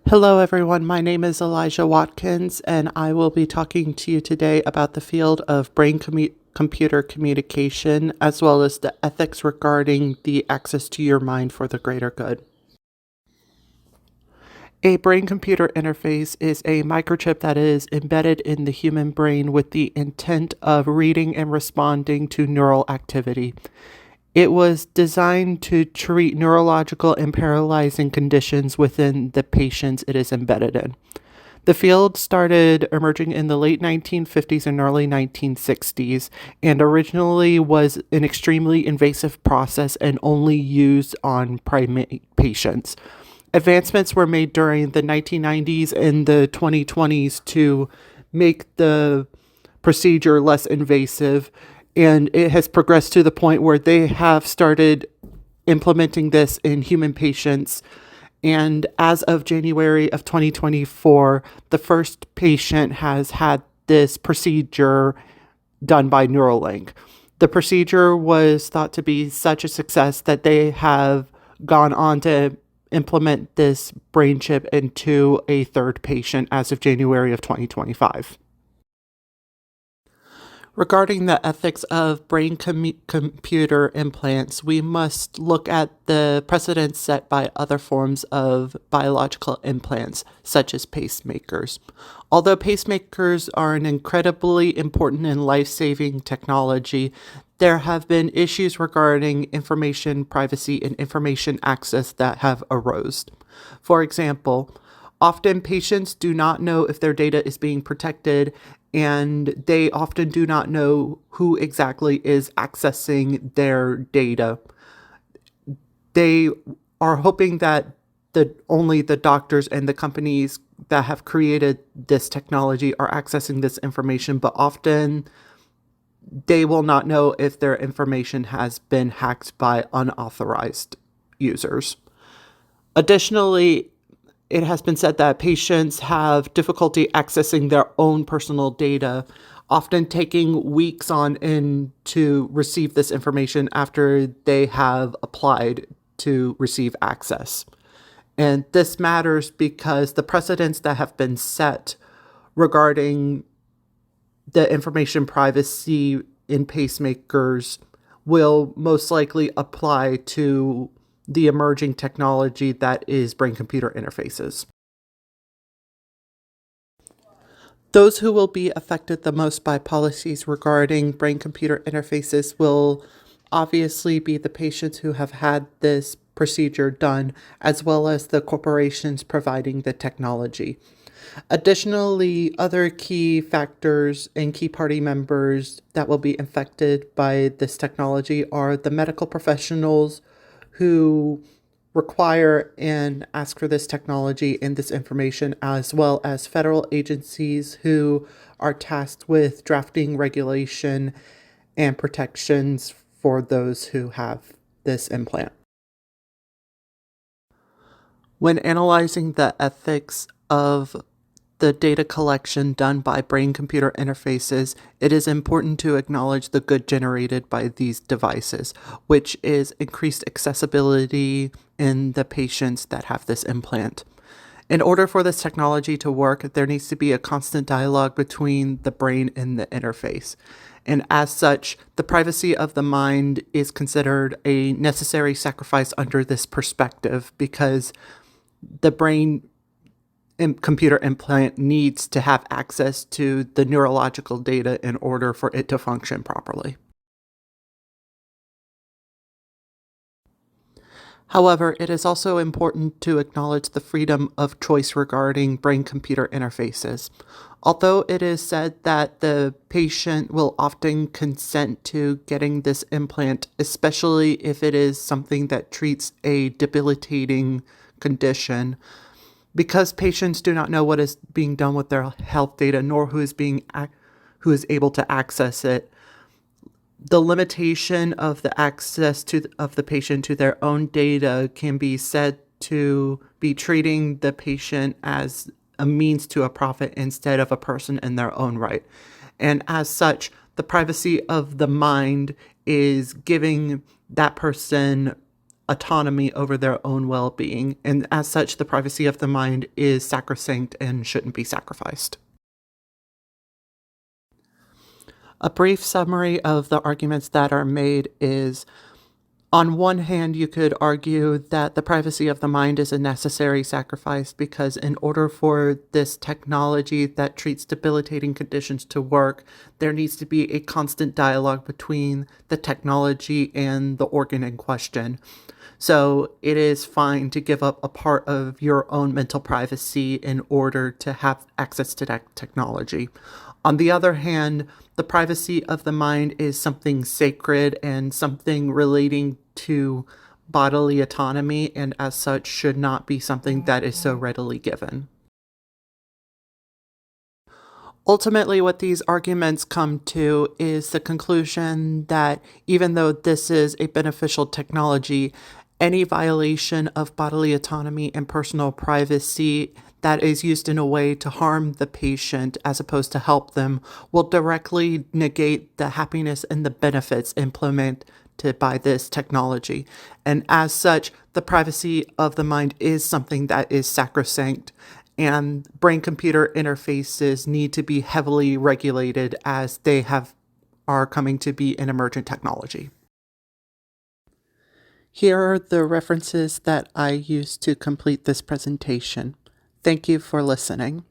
Hello, everyone. My name is Elijah Watkins, and I will be talking to you today about the field of brain computer communication, as well as the ethics regarding the access to your mind for the greater good. A brain computer interface is a microchip that is embedded in the human brain with the intent of reading and responding to neural activity. It was designed to treat neurological and paralyzing conditions within the patients it is embedded in. The field started emerging in the late 1950s and early 1960s, and originally was an extremely invasive process and only used on primate patients. Advancements were made during the 1990s and the 2020s to make the procedure less invasive, and it has progressed to the point where they have started implementing this in human patients. And as of January of 2024, the first patient has had this procedure done by Neuralink. The procedure was thought to be such a success that they have gone on to implement this brain chip into a third patient as of January of 2025. Regarding the ethics of brain computer implants, we must look at the precedents set by other forms of biological implants, such as pacemakers. Although pacemakers are an incredibly important and life saving technology, there have been issues regarding information privacy and information access that have arose. For example, often patients do not know if their data is being protected, and they often do not know who exactly is accessing their data. They are hoping that only the doctors and the companies that have created this technology are accessing this information, but often they will not know if their information has been hacked by unauthorized users. Additionally, it has been said that patients have difficulty accessing their own personal data, often taking weeks on end to receive this information after they have applied to receive access. And this matters because the precedents that have been set regarding the information privacy in pacemakers will most likely apply to the emerging technology that is brain computer interfaces. Those who will be affected the most by policies regarding brain computer interfaces will obviously be the patients who have had this procedure done, as well as the corporations providing the technology. Additionally, other key factors and key party members that will be affected by this technology are the medical professionals who require and ask for this technology and this information, as well as federal agencies who are tasked with drafting regulation and protections for those who have this implant. When analyzing the ethics of the data collection done by brain computer interfaces, it is important to acknowledge the good generated by these devices, which is increased accessibility in the patients that have this implant. In order for this technology to work, there needs to be a constant dialogue between the brain and the interface. And as such, the privacy of the mind is considered a necessary sacrifice under this perspective, because the brain computer implant needs to have access to the neurological data in order for it to function properly. However, it is also important to acknowledge the freedom of choice regarding brain computer interfaces. Although it is said that the patient will often consent to getting this implant, especially if it is something that treats a debilitating condition, because patients do not know what is being done with their health data, nor who is able to access it, the limitation of the access of the patient to their own data can be said to be treating the patient as a means to a profit instead of a person in their own right. And as such, the privacy of the mind is giving that person autonomy over their own well-being, and as such, the privacy of the mind is sacrosanct and shouldn't be sacrificed. A brief summary of the arguments that are made is, on one hand, you could argue that the privacy of the mind is a necessary sacrifice because in order for this technology that treats debilitating conditions to work, there needs to be a constant dialogue between the technology and the organ in question. So it is fine to give up a part of your own mental privacy in order to have access to that technology. On the other hand, the privacy of the mind is something sacred and something relating to bodily autonomy, and as such should not be something that is so readily given. Ultimately, what these arguments come to is the conclusion that even though this is a beneficial technology, any violation of bodily autonomy and personal privacy that is used in a way to harm the patient as opposed to help them will directly negate the happiness and the benefits implemented by this technology. And as such, the privacy of the mind is something that is sacrosanct, and brain-computer interfaces need to be heavily regulated as they are coming to be an emergent technology. Here are the references that I used to complete this presentation. Thank you for listening.